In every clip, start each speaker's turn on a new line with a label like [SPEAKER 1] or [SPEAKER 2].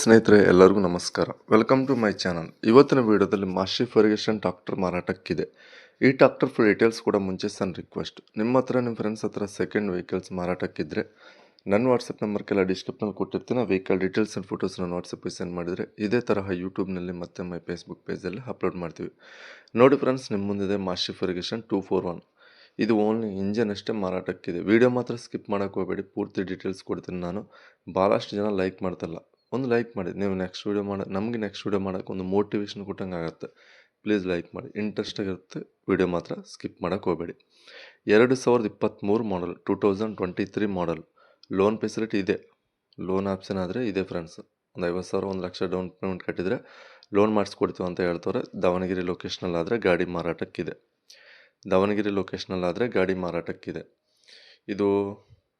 [SPEAKER 1] ಸ್ನೇಹಿತರೆ ಎಲ್ಲರಿಗೂ ನಮಸ್ಕಾರ. Welcome to my channel. ಇವತ್ತಿನ ವಿಡಿಯೋದಲ್ಲಿ ಮಾಸ್ಟರ್ ಫರ್ಗೇಷನ್ ಟ್ರಾಕ್ಟರ್ ಮಾರಾಟಕ್ಕಿದೆ. ಈ ಟ್ರಾಕ್ಟರ್ ಫುಲ್ ಡೀಟೇಲ್ಸ್ ಕೂಡ ಮುಂಚೆ ಸಣ್ಣ ರಿಕ್ವೆಸ್ಟ್. ನಿಮ್ಮ ಹತ್ರ ನಿಮ್ಮ ಫ್ರೆಂಡ್ಸ್ ಹತ್ರ ಸೆಕೆಂಡ್ ವೆಹಿಕಲ್ಸ್ ಮಾರಾಟಕ್ಕಿದ್ರೆ ನನ್ನ ವಾಟ್ಸಪ್ ನಂಬರ್ಗೆಲ್ಲ ಡಿಸ್ಕ್ರಿಪ್ಷನಲ್ಲಿ ಕೊಟ್ಟಿರ್ತೀನಿ. ವೆಹಿಕಲ್ ಡೀಟೇಲ್ಸ್ ಆ್ಯಂಡ್ ಫೋಟೋಸ್ ನನ್ನ ವಾಟ್ಸಪ್ಗೆ ಸೆಂಡ್ ಮಾಡಿದರೆ ಇದೇ ತರಹ ಯೂಟ್ಯೂಬ್ನಲ್ಲಿ ಮತ್ತು ಮೈ ಫೇಸ್ಬುಕ್ ಪೇಜಲ್ಲಿ ಅಪ್ಲೋಡ್ ಮಾಡ್ತೀವಿ. ನೋಡಿ ಫ್ರೆಂಡ್ಸ್, ನಿಮ್ಮ ಮುಂದಿದೆ ಮಾಸ್ಟರ್ ಫರ್ಗೇಷನ್ 241. ಇದು ಓನ್ಲಿ ಇಂಜನ್ ಅಷ್ಟೇ ಮಾರಾಟಕ್ಕಿದೆ. ವಿಡಿಯೋ ಮಾತ್ರ ಸ್ಕಿಪ್ ಮಾಡೋಕ್ಕೆ ಹೋಗಬೇಡಿ, ಪೂರ್ತಿ ಡೀಟೇಲ್ಸ್ ಕೊಡ್ತೀನಿ ನಾನು. ಭಾಳಷ್ಟು ಜನ ಲೈಕ್ ಮಾಡ್ತಿಲ್ಲ. ಒಂದು ಲೈಕ್ ಮಾಡಿ, ನೀವು ನೆಕ್ಸ್ಟ್ ವೀಡಿಯೋ ಮಾಡೋಕ್ಕೆ ಒಂದು ಮೋಟಿವೇಶನ್ ಕೊಟ್ಟಂಗೆ ಆಗುತ್ತೆ. ಪ್ಲೀಸ್ ಲೈಕ್ ಮಾಡಿ, ಇಂಟ್ರೆಸ್ಟ್ ಆಗಿರುತ್ತೆ. ವಿಡಿಯೋ ಮಾತ್ರ ಸ್ಕಿಪ್ ಮಾಡೋಕ್ಕೆ ಹೋಗಬೇಡಿ. 2023 ಮಾಡಲ್, 2023 ಮಾಡಲ್. ಲೋನ್ ಫೆಸಿಲಿಟಿ ಇದೆ, ಲೋನ್ ಆಪ್ಷನ್ ಆದರೆ ಇದೆ ಫ್ರೆಂಡ್ಸ್. ಒಂದು 50,000 1 ಲಕ್ಷ ಡೌನ್ ಪೇಮೆಂಟ್ ಕಟ್ಟಿದರೆ ಲೋನ್ ಮಾಡಿಸ್ಕೊಡ್ತೀವಿ ಅಂತ ಹೇಳ್ತಾರೆ. ದಾವಣಗೆರೆ ಲೊಕೇಶನಲ್ಲಾದರೆ ಗಾಡಿ ಮಾರಾಟಕ್ಕಿದೆ. ಇದು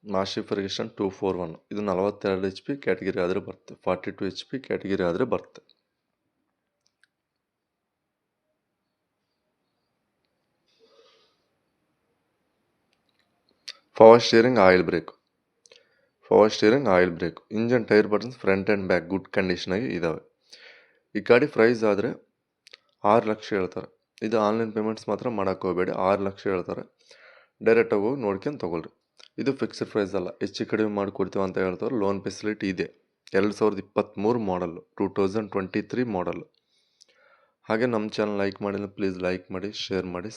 [SPEAKER 1] ಮಾಸ್ಟರ್ ಫರ್ಗೇಷನ್ 241. ಇದು 42 HP ಕ್ಯಾಟಗಿರಿ ಆದರೆ ಬರುತ್ತೆ, 42 HP ಕ್ಯಾಟಗಿರಿ ಆದರೆ ಬರುತ್ತೆ. Power steering, oil brake, engine tyre buttons front and back good ಕಂಡೀಷನಾಗಿ ಇದ್ದಾವೆ. ಈ ಗಾಡಿ ಪ್ರೈಸ್ ಆದರೆ 6 ಲಕ್ಷ ಹೇಳ್ತಾರೆ. ಇದು ಆನ್ಲೈನ್ ಪೇಮೆಂಟ್ಸ್ ಮಾತ್ರ ಮಾಡೋಕ್ಕೆ ಹೋಗಬೇಡಿ. 6 ಲಕ್ಷ ಹೇಳ್ತಾರೆ. ಡೈರೆಕ್ಟಾಗಿ ಹೋಗಿ ನೋಡ್ಕೊಂಡು ತೊಗೊಳ್ರಿ. ಇದು ಫಿಕ್ಸ್ಡ್ ಪ್ರೈಸ್ ಅಲ್ಲ, ಹೆಚ್ಚು ಕಡಿಮೆ ಮಾಡಿಕೊಡ್ತೀವಿ ಅಂತ ಹೇಳ್ತಾರೆ. ಲೋನ್ ಫೆಸಿಲಿಟಿ ಇದೆ. 2023 ಮಾಡಲ್ಲು, 2023 ಮಾಡಲ್ಲು. ಹಾಗೆ ನಮ್ಮ ಚಾನಲ್ ಲೈಕ್ ಮಾಡಿಲ್ಲ, ಪ್ಲೀಸ್ ಲೈಕ್ ಮಾಡಿ, ಶೇರ್ ಮಾಡಿ.